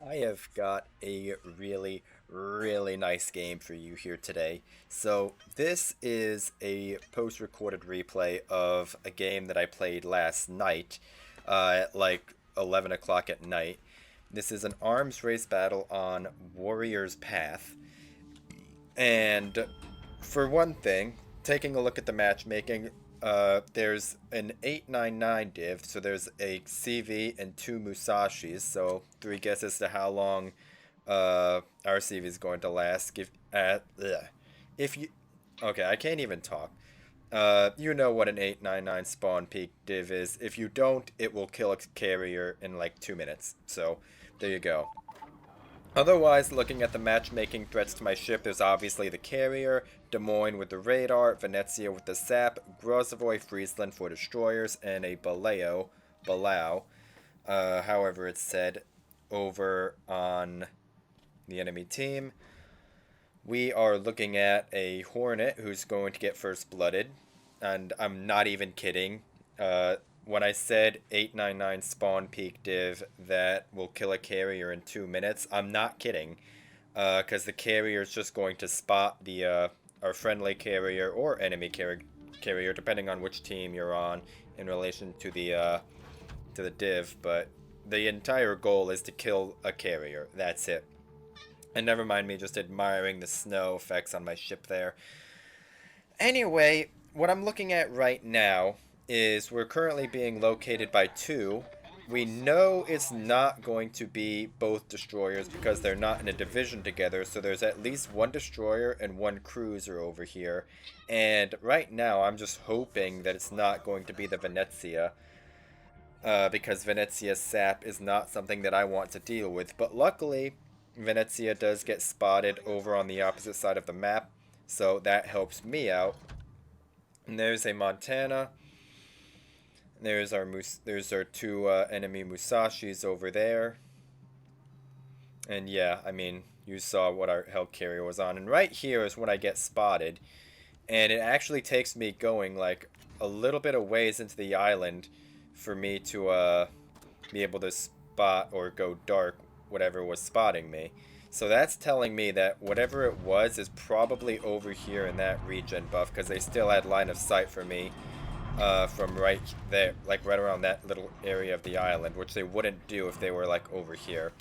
I have got a really nice game for you here today. So, this is a post-recorded replay of a game that I played last night, at like 11 o'clock at night. This is an arms race battle on Warrior's Path. And for one thing, taking a look at the matchmaking, there's an 899 div, so there's a CV and two Musashis, so three guesses as to how long our CV is going to last. If you, okay, I can't even talk. You know what an 899 spawn peak div is. If you don't, it will kill a carrier in like 2 minutes. So there you go. Otherwise, looking at the matchmaking threats to my ship, there's obviously the carrier, Des Moines with the radar, Venezia with the sap, Grozovoy, Friesland for destroyers, and a Balau, however it's said, over on the enemy team. We are looking at a Hornet who's going to get first blooded, and I'm not even kidding. When I said 899 spawn peak div that will kill a carrier in 2 minutes, I'm not kidding. Because the carrier is just going to spot the our friendly carrier or enemy carrier, depending on which team you're on in relation to the div. But the entire goal is to kill a carrier. That's it. And never mind me just admiring the snow effects on my ship there. Anyway, what I'm looking at right now is we're currently being located by two. We know it's not going to be both destroyers because they're not in a division together, so there's at least one destroyer and one cruiser over here. And right now I'm just hoping that it's not going to be the Venezia, because Venezia's sap is not something that I want to deal with. But luckily, Venezia does get spotted over on the opposite side of the map, so that helps me out. And there's a Montana. There's our two enemy Musashis over there. And yeah, I mean, you saw what our held carrier was on. And right here is when I get spotted. And it actually takes me going like a little bit of ways into the island for me to be able to spot or go dark whatever was spotting me. So that's telling me that whatever it was is probably over here in that regen buff, because they still had line of sight for me from right there, like right around that little area of the island, which they wouldn't do if they were like over here.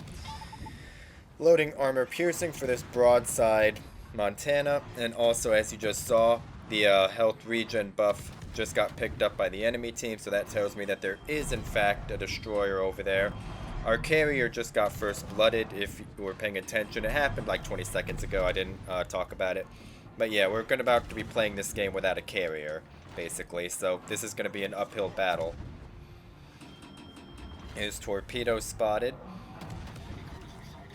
Loading armor piercing for this broadside Montana, and also as you just saw, the health regen buff just got picked up by the enemy team, so that tells me that there is in fact a destroyer over there. Our carrier just got first blooded, if you were paying attention. It happened like 20 seconds ago, I didn't talk about it. But yeah, we're about to be playing this game without a carrier, basically, so this is going to be an uphill battle. His torpedo spotted.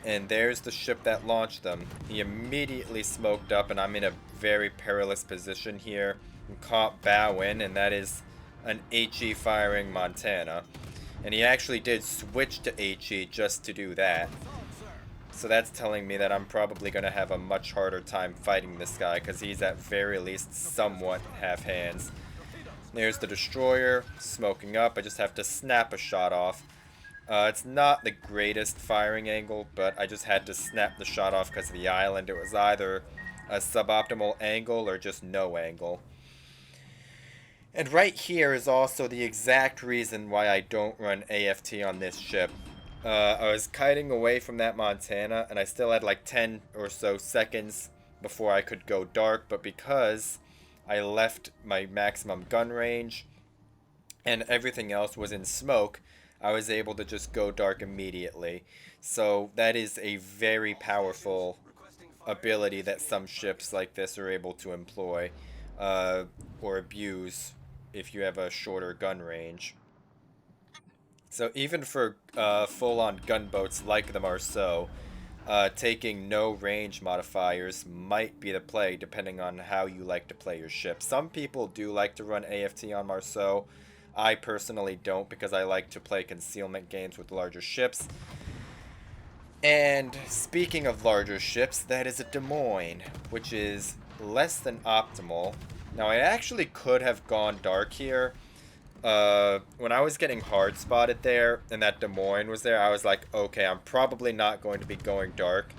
And there's the ship that launched them. He immediately smoked up, and I'm in a very perilous position here. I'm caught bow in, and that is an HE firing Montana. And he actually did switch to HE just to do that. So that's telling me that I'm probably going to have a much harder time fighting this guy, because he's at very least somewhat half hands. There's the destroyer smoking up. I just have to snap a shot off. It's not the greatest firing angle, but I just had to snap the shot off because of the island. It was either a suboptimal angle or just no angle. And right here is also the exact reason why I don't run AFT on this ship. I was kiting away from that Montana, and I still had like 10 or so seconds before I could go dark, but because I left my maximum gun range and everything else was in smoke, I was able to just go dark immediately. So that is a very powerful ability that some ships like this are able to employ or abuse if you have a shorter gun range. So even for full-on gunboats like the Marceau, taking no range modifiers might be the play depending on how you like to play your ship. Some people do like to run AFT on Marceau. I personally don't, because I like to play concealment games with larger ships. And speaking of larger ships, that is a Des Moines, which is less than optimal. Now I actually could have gone dark here, when I was getting hard spotted there and that Des Moines was there, I was like, okay, I'm probably not going to be going dark.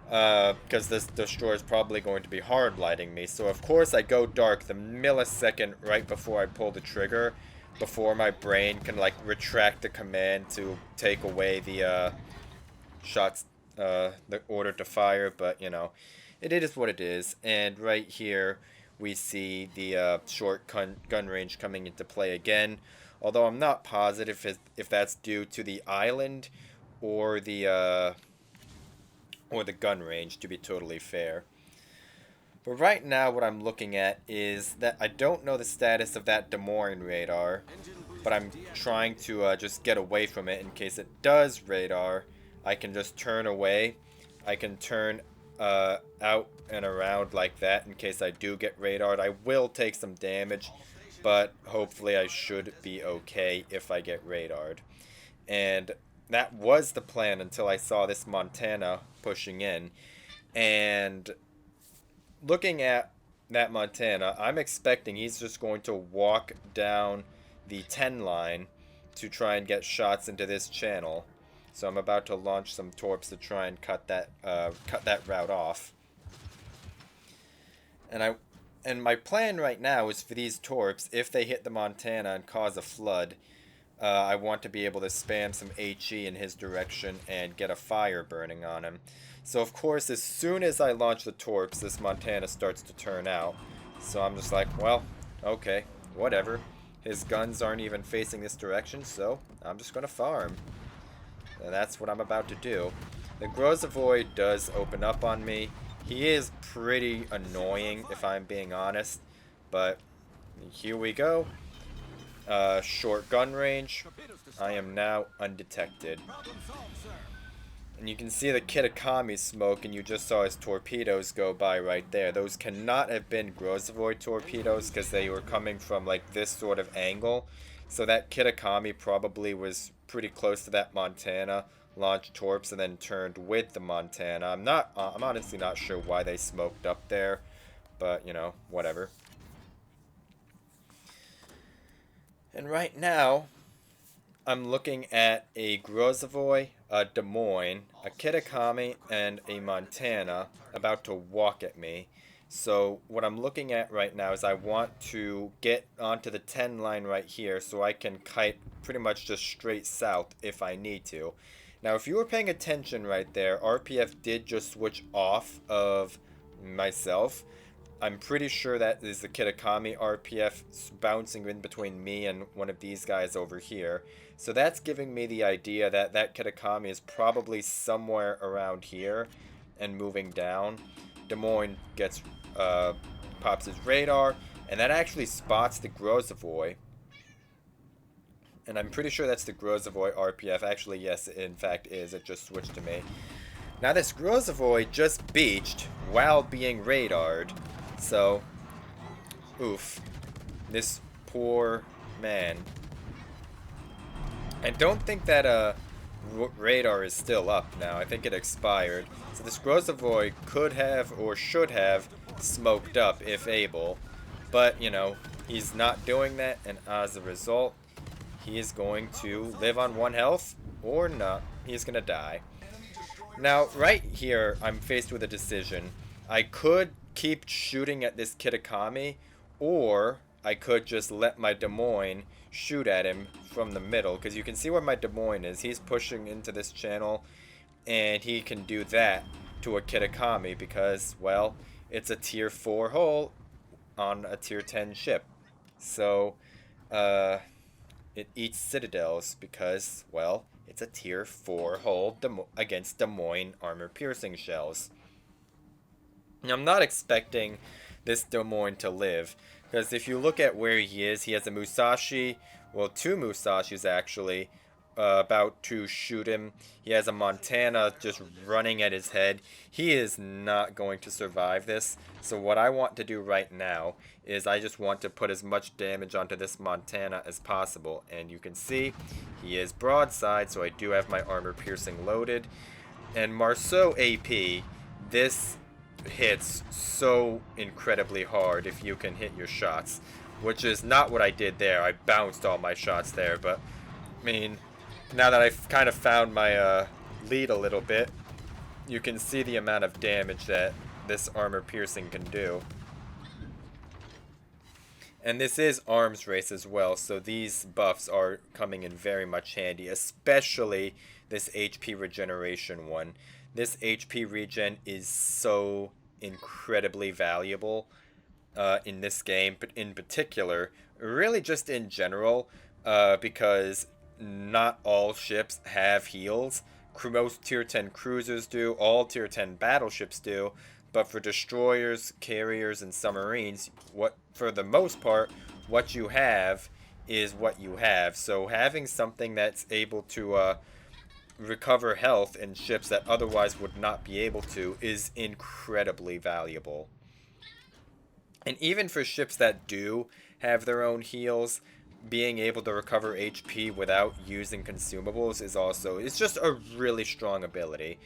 Because this destroyer is probably going to be hard lighting me. So of course I go dark the millisecond right before I pull the trigger, before my brain can like retract the command to take away the shots, the order to fire. But you know, it is what it is. And right here we see the short gun range coming into play again. Although I'm not positive if that's due to the island or the gun range, to be totally fair. But right now what I'm looking at is that I don't know the status of that Des Moines radar, but I'm trying to just get away from it in case it does radar. I can just turn away. I can turn out and around like that in case I do get radared. I will take some damage, but hopefully I should be okay if I get radared. And that was the plan until I saw this Montana pushing in. And looking at that Montana, I'm expecting he's just going to walk down the 10 line to try and get shots into this channel. So I'm about to launch some torps to try and cut that route off. And my plan right now is for these torps, if they hit the Montana and cause a flood, I want to be able to spam some HE in his direction and get a fire burning on him. So of course, as soon as I launch the torps, this Montana starts to turn out. So I'm just like, well, okay, whatever. His guns aren't even facing this direction, so I'm just going to farm. And that's what I'm about to do. The Grozavoy does open up on me. He is pretty annoying, if I'm being honest. But here we go. Short gun range. I am now undetected. And you can see the Kitakami smoke, and you just saw his torpedoes go by right there. Those cannot have been Grozavoy torpedoes because they were coming from like this sort of angle. So that Kitakami probably was pretty close to that Montana, launched torps, and then turned with the Montana. I'm honestly not sure why they smoked up there, but you know, whatever. And right now, I'm looking at a Grozavoy, a Des Moines, a Kitakami, and a Montana about to walk at me. So what I'm looking at right now is I want to get onto the 10 line right here so I can kite pretty much just straight south if I need to. Now if you were paying attention right there, RPF did just switch off of myself. I'm pretty sure that is the Kitakami RPF bouncing in between me and one of these guys over here. So that's giving me the idea that that Kitakami is probably somewhere around here and moving down. Des Moines gets pops his radar, and that actually spots the Grozavoy. And I'm pretty sure that's the Grozavoy RPF. Actually, yes, it in fact is. It just switched to me. Now this Grozavoy just beached while being radared. So, oof. This poor man. I don't think that radar is still up now. I think it expired. So this Grozavoy could have or should have smoked up if able. But, you know, he's not doing that, and as a result, he is going to live on 1 health or not. He's going to die. Now, right here, I'm faced with a decision. I could keep shooting at this Kitakami, or I could just let my Des Moines shoot at him from the middle, because you can see where my Des Moines is. He's pushing into this channel, and he can do that to a Kitakami because, well, it's a tier 4 hull on a tier 10 ship. So, it eats citadels because, well, it's a tier 4 hull against Des Moines armor-piercing shells. Now, I'm not expecting this Des Moines to live, because if you look at where he has a Musashi, well, 2 Musashis actually, about to shoot him. He has a Montana just running at his head. He is not going to survive this. So what I want to do right now is I just want to put as much damage onto this Montana as possible. And you can see he is broadside, so I do have my armor piercing loaded. And Marceau AP, this hits so incredibly hard if you can hit your shots. which is not what I did there. I bounced all my shots there, but I mean, now that I've kind of found my lead a little bit, you can see the amount of damage that this armor piercing can do. And this is arms race as well, so these buffs are coming in very much handy, especially this HP regeneration one. This HP regen is so incredibly valuable in this game, but in particular, really just in general, because not all ships have heals. Most tier 10 cruisers do, all tier 10 battleships do, but for destroyers, carriers, and submarines, for the most part, what you have is what you have. So having something that's able to recover health in ships that otherwise would not be able to is incredibly valuable. And even for ships that do have their own heals, being able to recover HP without using consumables is also, it's just a really strong ability.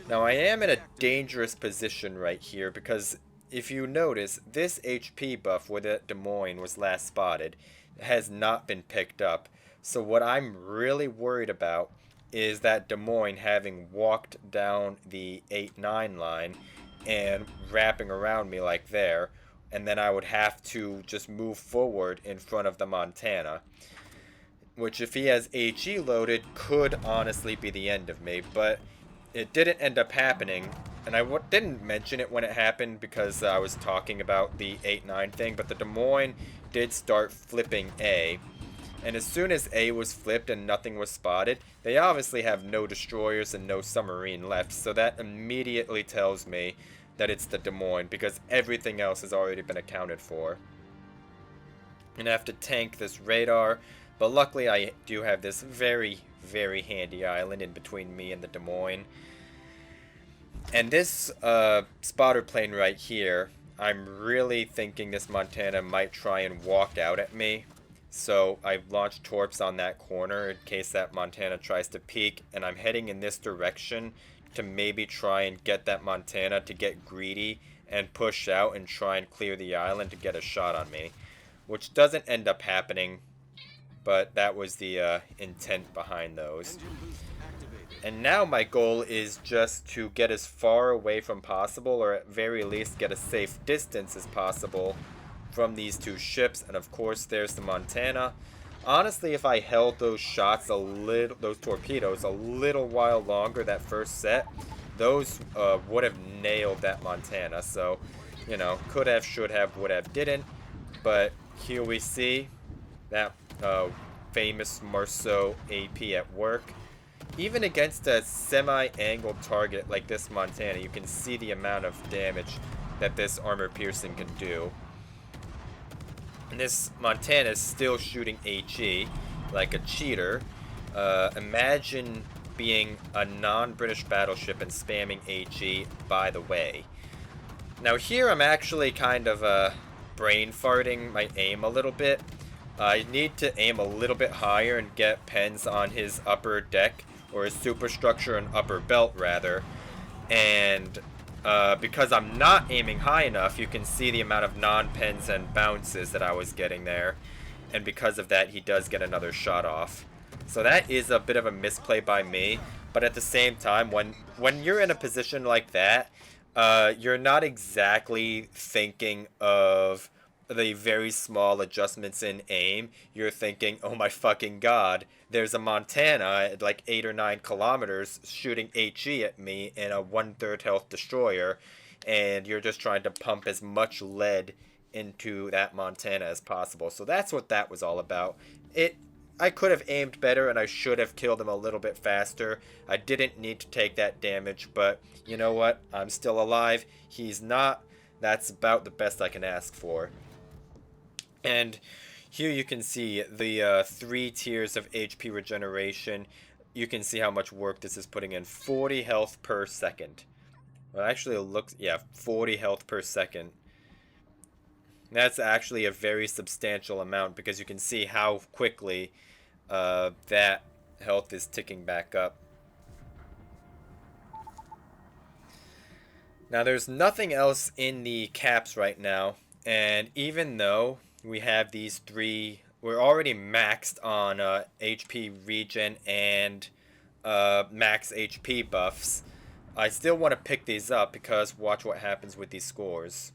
Now I am in a dangerous position right here because if you notice, this HP buff where the Des Moines was last spotted has not been picked up. So what I'm really worried about is that Des Moines having walked down the 8-9 line and wrapping around me like there, and then I would have to just move forward in front of the Montana, which if he has HE loaded could honestly be the end of me, but it didn't end up happening. And I didn't mention it when it happened because I was talking about the 8-9 thing, but the Des Moines did start flipping A. And as soon as A was flipped and nothing was spotted, they obviously have no destroyers and no submarine left, so that immediately tells me that it's the Des Moines, because everything else has already been accounted for. And I have to tank this radar, but luckily I do have this very, very handy island in between me and the Des Moines. And this spotter plane right here, I'm really thinking this Montana might try and walk out at me. So I've launched torps on that corner in case that Montana tries to peek, and I'm heading in this direction to maybe try and get that Montana to get greedy and push out and try and clear the island to get a shot on me, which doesn't end up happening, but that was the intent behind those. And now my goal is just to get as far away from possible, or at very least get a safe distance as possible from these two ships. And of course there's the Montana. Honestly, if I held those shots those torpedoes a little while longer that first set, those would have nailed that Montana. So, you know, could have, should have, would have, didn't. But here we see that famous Marceau AP at work. Even against a semi-angled target like this Montana, you can see the amount of damage that this armor piercing can do. And this Montana is still shooting HE like a cheater. Imagine being a non-British battleship and spamming HE by the way. Now here I'm actually kind of brain farting my aim a little bit. I need to aim a little bit higher and get pens on his upper deck, or his superstructure and upper belt rather. And because I'm not aiming high enough, you can see the amount of non-pens and bounces that I was getting there. And because of that, he does get another shot off. So that is a bit of a misplay by me. But at the same time, when you're in a position like that, you're not exactly thinking of the very small adjustments in aim. You're thinking, oh my fucking god, there's a Montana at like 8 or 9 kilometers shooting HE at me in a 1/3 health destroyer, and you're just trying to pump as much lead into that Montana as possible. So that's what that was all about. I could have aimed better and I should have killed him a little bit faster. I didn't need to take that damage, but you know what? I'm still alive. He's not. That's about the best I can ask for. And here you can see the 3 tiers of HP regeneration. You can see how much work this is putting in. 40 health per second. Well, actually it looks, yeah, 40 health per second. That's actually a very substantial amount because you can see how quickly that health is ticking back up. Now there's nothing else in the caps right now, and even though we have these three. We're already maxed on HP regen and max HP buffs. I still want to pick these up because watch what happens with these scores.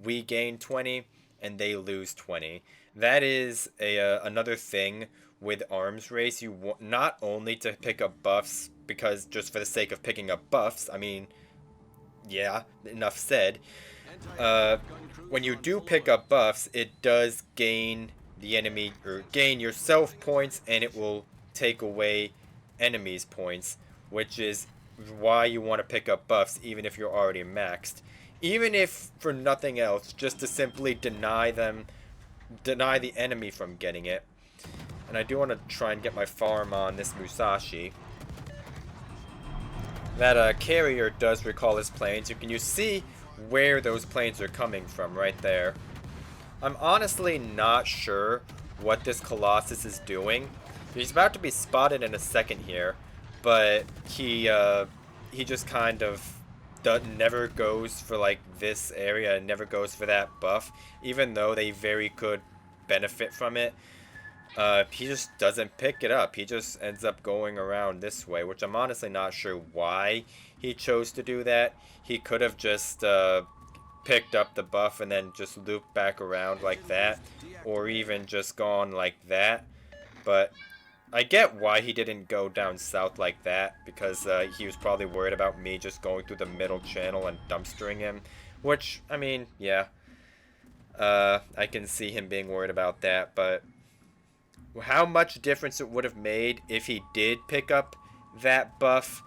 We gain 20 and they lose 20. That is another thing with arms race. You want not only to pick up buffs because just for the sake of picking up buffs. I mean, yeah, enough said. When you do pick up buffs, it does gain the enemy or gain yourself points, and it will take away enemies points, which is why you want to pick up buffs even if you're already maxed. Even if for nothing else, just to simply deny the enemy from getting it. And I do want to try and get my farm on this Musashi. That carrier does recall his planes. You see where those planes are coming from right there. I'm honestly not sure what this Colossus is doing. He's about to be spotted in a second here, but he just kind of never goes for like this area and never goes for that buff, even though they very could benefit from it. He just doesn't pick it up. He just ends up going around this way, which I'm honestly not sure why he chose to do that. He could have just picked up the buff and then just looped back around like that, or even just gone like that. But I get why he didn't go down south like that, because he was probably worried about me just going through the middle channel and dumpstering him, which, I mean, yeah. I can see him being worried about that, but how much difference it would have made if he did pick up that buff,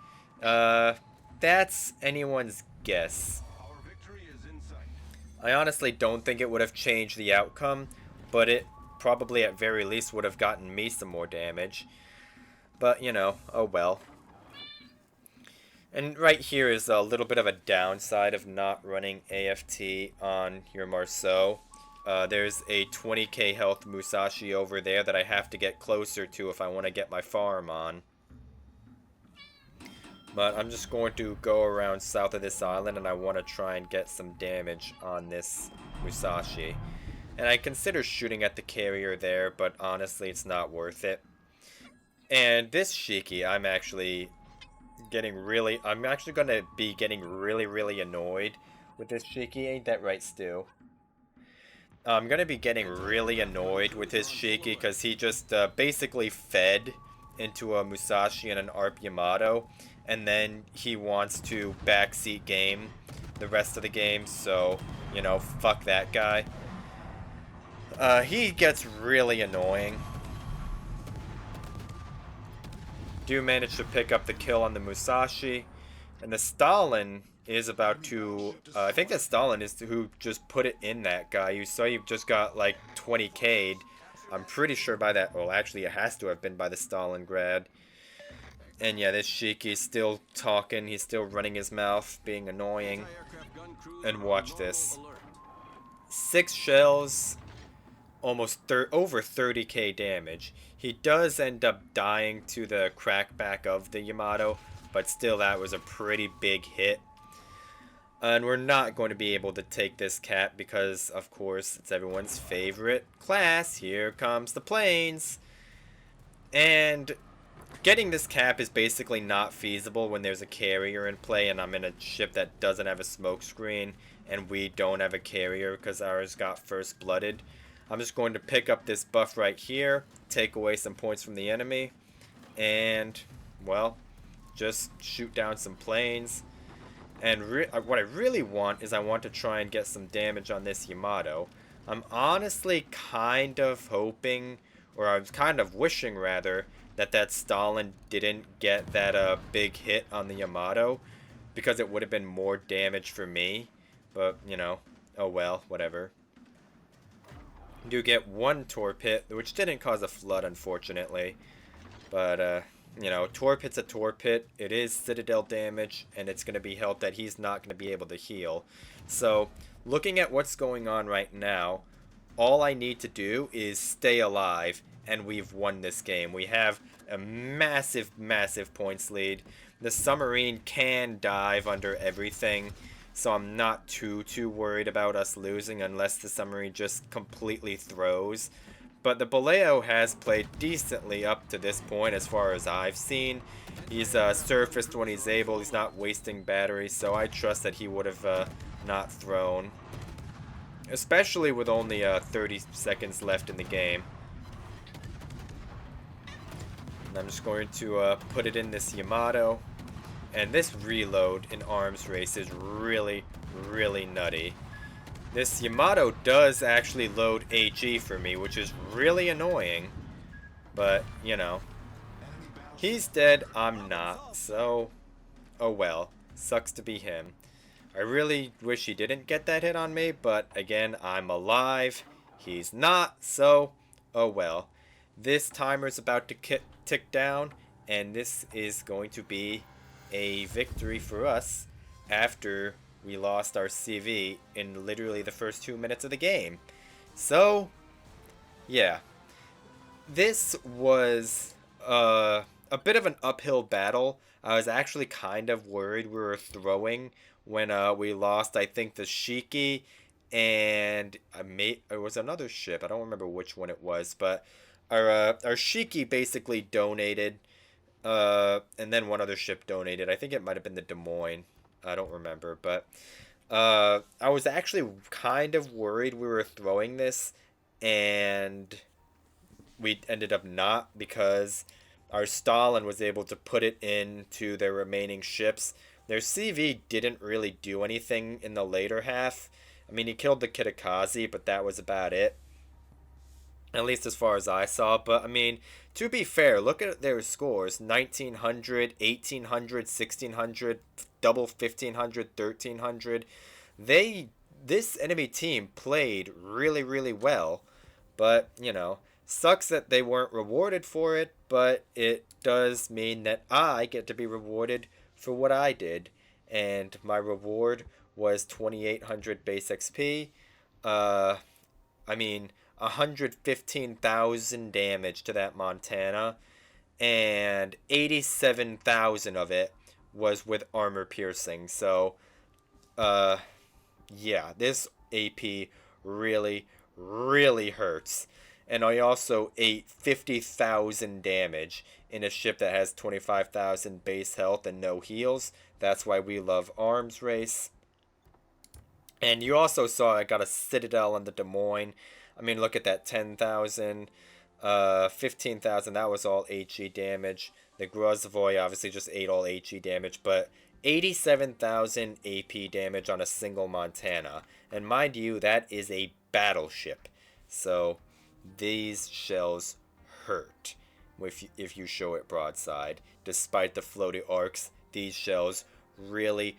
that's anyone's guess. I honestly don't think it would have changed the outcome, but it probably at very least would have gotten me some more damage. But, you know, oh well. And right here is a little bit of a downside of not running AFT on your Marceau. There's a 20k health Musashi over there that I have to get closer to if I want to get my farm on. But I'm just going to go around south of this island, and I want to try and get some damage on this Musashi. And I consider shooting at the carrier there, but honestly it's not worth it. And this Shiki, I'm actually going to be getting really annoyed with this Shiki. Ain't that right, Stu? I'm going to be getting really annoyed with his Shiki because he just basically fed into a Musashi and an ARP Yamato, and then he wants to backseat game the rest of the game, so, you know, fuck that guy. He gets really annoying. Do manage to pick up the kill on the Musashi, and the Stalin is about to, I think that Stalin is who just put it in that guy. You saw you just got like 20k'd. I'm pretty sure by that, well actually it has to have been by the Stalingrad. And yeah, this Shiki's still talking, he's still running his mouth, being annoying. And watch this. 6 shells, almost over 30k damage. He does end up dying to the crackback of the Yamato, but still that was a pretty big hit. And we're not going to be able to take this cap because, of course, it's everyone's favorite class. Here comes the planes. And getting this cap is basically not feasible when there's a carrier in play and I'm in a ship that doesn't have a smoke screen and we don't have a carrier because ours got first blooded. I'm just going to pick up this buff right here, take away some points from the enemy, and, well, just shoot down some planes. And what I really want is I want to try and get some damage on this Yamato. I'm honestly kind of hoping, or I was kind of wishing rather, that Stalin didn't get that big hit on the Yamato, because it would have been more damage for me. But, you know, oh well, whatever. You do get one torp hit, which didn't cause a flood, unfortunately. But, you know, torp hit's a torp hit. It is citadel damage, and it's going to be health that he's not going to be able to heal. So, looking at what's going on right now, all I need to do is stay alive, and we've won this game. We have a massive points lead. The submarine can dive under everything, so I'm not too worried about us losing unless the submarine just completely throws. But the Baleo has played decently up to this point as far as I've seen. He's surfaced when he's able. He's not wasting batteries, so I trust that he would have not thrown. Especially with only 30 seconds left in the game. And I'm just going to put it in this Yamato. And this reload in arms race is really nutty. This Yamato does actually load HE for me, which is really annoying. But, you know. He's dead, I'm not, so oh well. Sucks to be him. I really wish he didn't get that hit on me, but again, I'm alive. He's not, so oh well. This timer's about to tick down, and this is going to be a victory for us after we lost our CV in literally the first 2 minutes of the game. So, yeah. This was a bit of an uphill battle. I was actually kind of worried we were throwing when we lost, I think, the Shiki, and it was another ship. I don't remember which one it was, but our Shiki basically donated, and then one other ship donated. I think it might have been the Des Moines. I don't remember, but I was actually kind of worried we were throwing this, and we ended up not, because our Stalin was able to put it into their remaining ships. Their CV didn't really do anything in the later half. I mean, he killed the Kitakazi, but that was about it. At least as far as I saw. But, I mean, to be fair, look at their scores. 1900, 1800, 1600, double 1500, 1300. This enemy team played really well. But, you know, sucks that they weren't rewarded for it, but it does mean that I get to be rewarded for what I did. And my reward was 2800 base XP. I mean, 115,000 damage to that Montana, and 87,000 of it was with armor piercing. So, yeah, this AP really hurts. And I also ate 50,000 damage in a ship that has 25,000 base health and no heals. That's why we love arms race. And you also saw I got a Citadel on the Des Moines. I mean, look at that, 10,000, 15,000, that was all HE damage. The Grozvoy obviously just ate all HE damage, but 87,000 AP damage on a single Montana. And mind you, that is a battleship. So these shells hurt if you show it broadside. Despite the floaty arcs, these shells really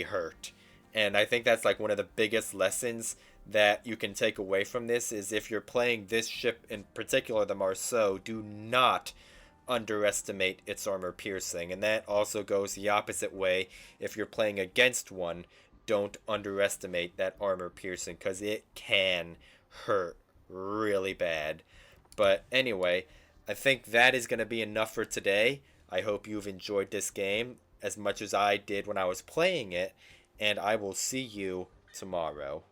hurt. And I think that's like one of the biggest lessons that you can take away from this, is if you're playing this ship in particular, the Marceau, do not underestimate its armor piercing. And that also goes the opposite way. If you're playing against one, don't underestimate that armor piercing, because it can hurt really bad. But anyway, I think that is going to be enough for today. I hope you've enjoyed this game as much as I did when I was playing it, and I will see you tomorrow.